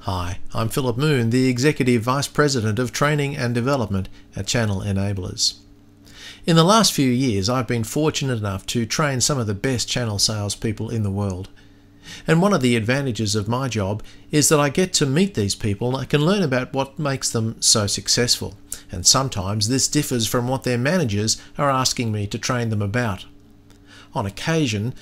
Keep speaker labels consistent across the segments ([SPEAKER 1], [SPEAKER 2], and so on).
[SPEAKER 1] Hi, I'm Philip Moon, the Executive Vice President of Training and Development at Channel Enablers. In the last few years, I've been fortunate enough to train some of the best channel salespeople in the world. And one of the advantages of my job is that I get to meet these people and I can learn about what makes them so successful. And sometimes this differs from what their managers are asking me to train them about. On occasion,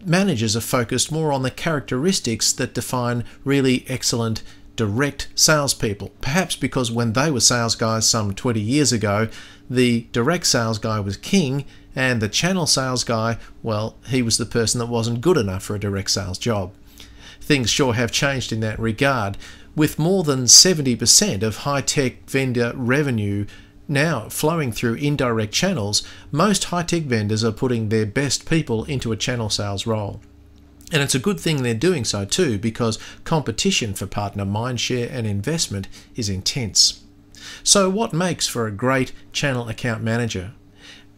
[SPEAKER 1] managers are focused more on the characteristics that define really excellent direct salespeople. Perhaps because when they were sales guys some 20 years ago, the direct sales guy was king and the channel sales guy, well, he was the person that wasn't good enough for a direct sales job. Things sure have changed in that regard, with more than 70% of high-tech vendor revenue now flowing through indirect channels. Most high-tech vendors are putting their best people into a channel sales role. And it's a good thing they're doing so too, because competition for partner mindshare and investment is intense. So what makes for a great channel account manager?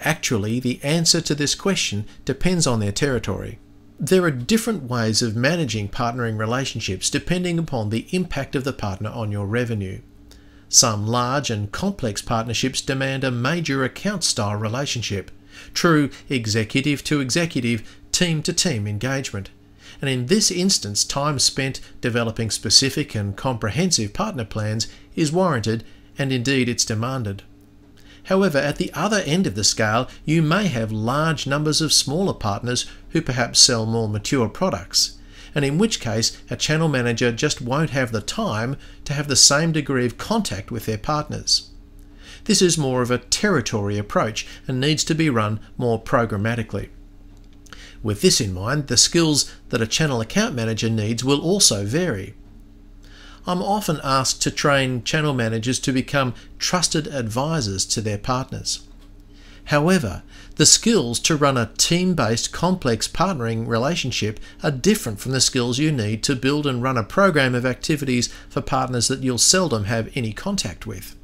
[SPEAKER 1] Actually, the answer to this question depends on their territory. There are different ways of managing partnering relationships depending upon the impact of the partner on your revenue. Some large and complex partnerships demand a major account style relationship, true executive to executive, team to team engagement. And in this instance, time spent developing specific and comprehensive partner plans is warranted, and indeed it's demanded. However, at the other end of the scale, you may have large numbers of smaller partners who perhaps sell more mature products, and in which case a channel manager just won't have the time to have the same degree of contact with their partners. This is more of a territory approach and needs to be run more programmatically. With this in mind, the skills that a channel account manager needs will also vary. I'm often asked to train channel managers to become trusted advisors to their partners. However, the skills to run a team-based complex partnering relationship are different from the skills you need to build and run a program of activities for partners that you'll seldom have any contact with.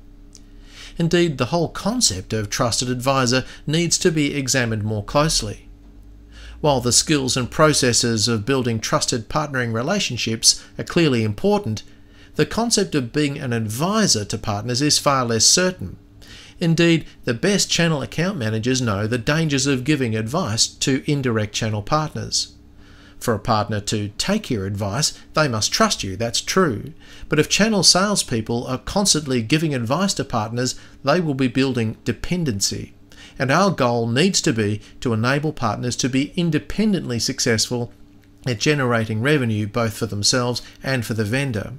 [SPEAKER 1] Indeed, the whole concept of trusted advisor needs to be examined more closely. While the skills and processes of building trusted partnering relationships are clearly important, the concept of being an advisor to partners is far less certain. Indeed, the best channel account managers know the dangers of giving advice to indirect channel partners. For a partner to take your advice, they must trust you, that's true. But if channel salespeople are constantly giving advice to partners, they will be building dependency. And our goal needs to be to enable partners to be independently successful at generating revenue both for themselves and for the vendor.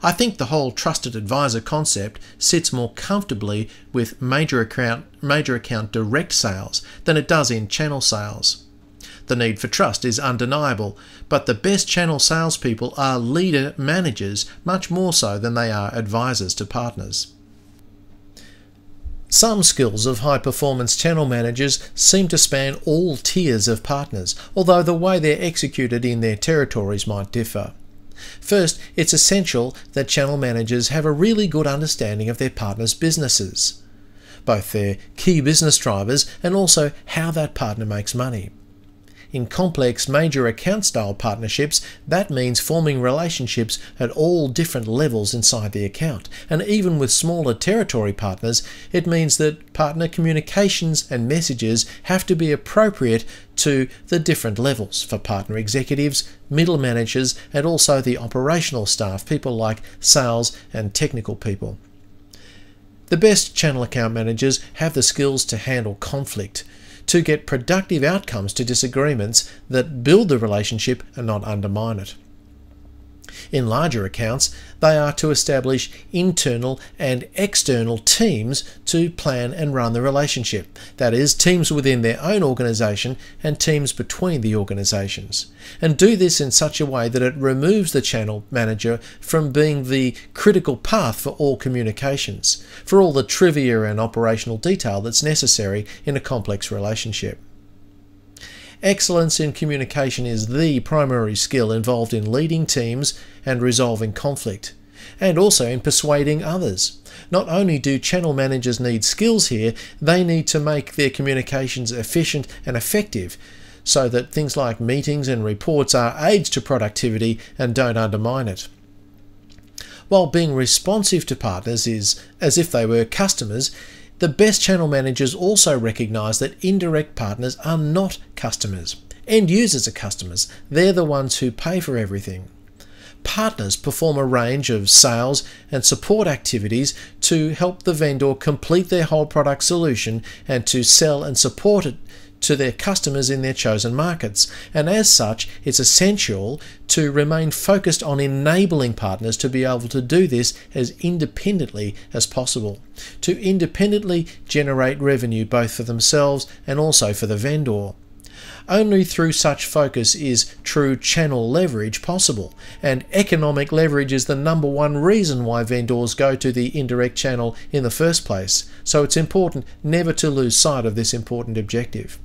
[SPEAKER 1] I think the whole trusted advisor concept sits more comfortably with major account direct sales than it does in channel sales. The need for trust is undeniable, but the best channel salespeople are leader managers much more so than they are advisors to partners. Some skills of high-performance channel managers seem to span all tiers of partners, although the way they're executed in their territories might differ. First, it's essential that channel managers have a really good understanding of their partners' businesses, both their key business drivers and also how that partner makes money. In complex major account style partnerships, that means forming relationships at all different levels inside the account. And even with smaller territory partners, it means that partner communications and messages have to be appropriate to the different levels for partner executives, middle managers, and also the operational staff, people like sales and technical people. The best channel account managers have the skills to handle conflict, to get productive outcomes to disagreements that build the relationship and not undermine it. In larger accounts, they are to establish internal and external teams to plan and run the relationship. That is, teams within their own organisation and teams between the organisations. And do this in such a way that it removes the channel manager from being the critical path for all communications, for all the trivia and operational detail that's necessary in a complex relationship. Excellence in communication is the primary skill involved in leading teams and resolving conflict, and also in persuading others. Not only do channel managers need skills here, they need to make their communications efficient and effective, so that things like meetings and reports are aids to productivity and don't undermine it. While being responsive to partners is as if they were customers, the best channel managers also recognise that indirect partners are not customers. End users are customers. They're the ones who pay for everything. Partners perform a range of sales and support activities to help the vendor complete their whole product solution and to sell and support it to their customers in their chosen markets. And as such, it's essential to remain focused on enabling partners to be able to do this as independently as possible, to independently generate revenue both for themselves and also for the vendor. Only through such focus is true channel leverage possible, and economic leverage is the #1 reason why vendors go to the indirect channel in the first place, so it's important never to lose sight of this important objective.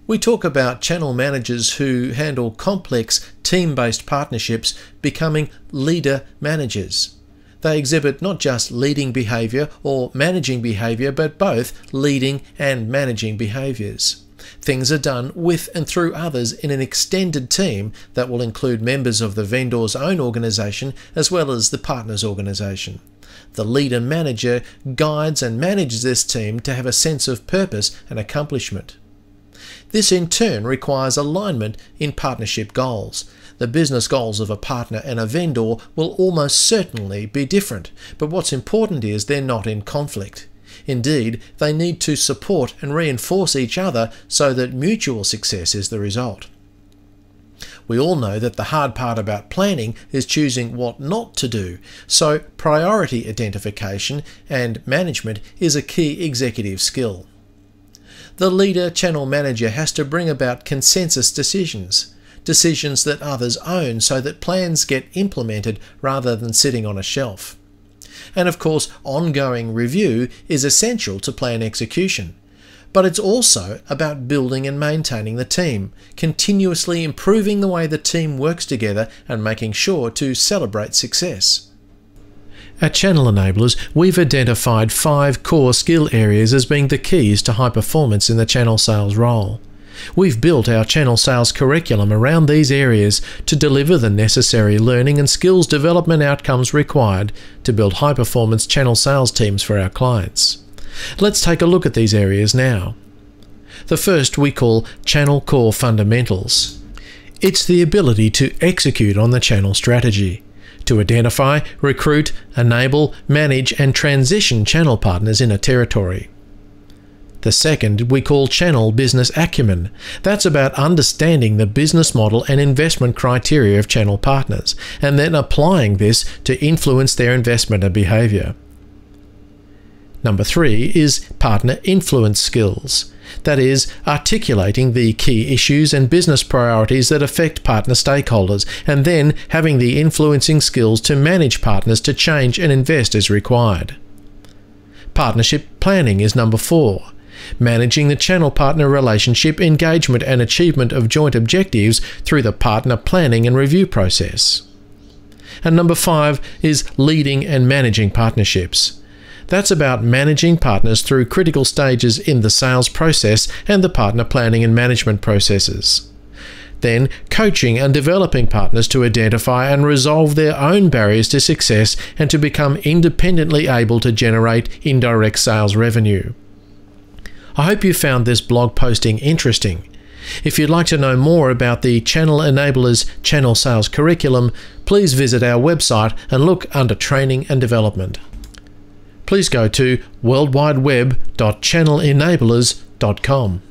[SPEAKER 1] We talk about channel managers who handle complex team-based partnerships becoming leader managers. They exhibit not just leading behaviour or managing behaviour, but both leading and managing behaviours. Things are done with and through others in an extended team that will include members of the vendor's own organisation as well as the partner's organisation. The leader manager guides and manages this team to have a sense of purpose and accomplishment. This in turn requires alignment in partnership goals. The business goals of a partner and a vendor will almost certainly be different, but what's important is they're not in conflict. Indeed, they need to support and reinforce each other so that mutual success is the result. We all know that the hard part about planning is choosing what not to do, so priority identification and management is a key executive skill. The leader channel manager has to bring about consensus decisions that others own so that plans get implemented rather than sitting on a shelf. And of course, ongoing review is essential to plan execution. But it's also about building and maintaining the team, continuously improving the way the team works together and making sure to celebrate success. At Channel Enablers, we've identified 5 core skill areas as being the keys to high performance in the channel sales role. We've built our channel sales curriculum around these areas to deliver the necessary learning and skills development outcomes required to build high-performance channel sales teams for our clients. Let's take a look at these areas now. The first we call Channel Core Fundamentals. It's the ability to execute on the channel strategy, to identify, recruit, enable, manage and transition channel partners in a territory. The second we call Channel Business Acumen. That's about understanding the business model and investment criteria of channel partners, and then applying this to influence their investment and behaviour. Number 3 is Partner Influence Skills. That is, articulating the key issues and business priorities that affect partner stakeholders, and then having the influencing skills to manage partners to change and invest as required. Partnership Planning is number 4. Managing the channel partner relationship, engagement and achievement of joint objectives through the partner planning and review process. And number 5 is Leading and Managing Partnerships. That's about managing partners through critical stages in the sales process and the partner planning and management processes. Then, coaching and developing partners to identify and resolve their own barriers to success and to become independently able to generate indirect sales revenue. I hope you found this blog posting interesting. If you'd like to know more about the Channel Enablers Channel Sales Curriculum, please visit our website and look under Training and Development. Please go to worldwideweb.channelenablers.com.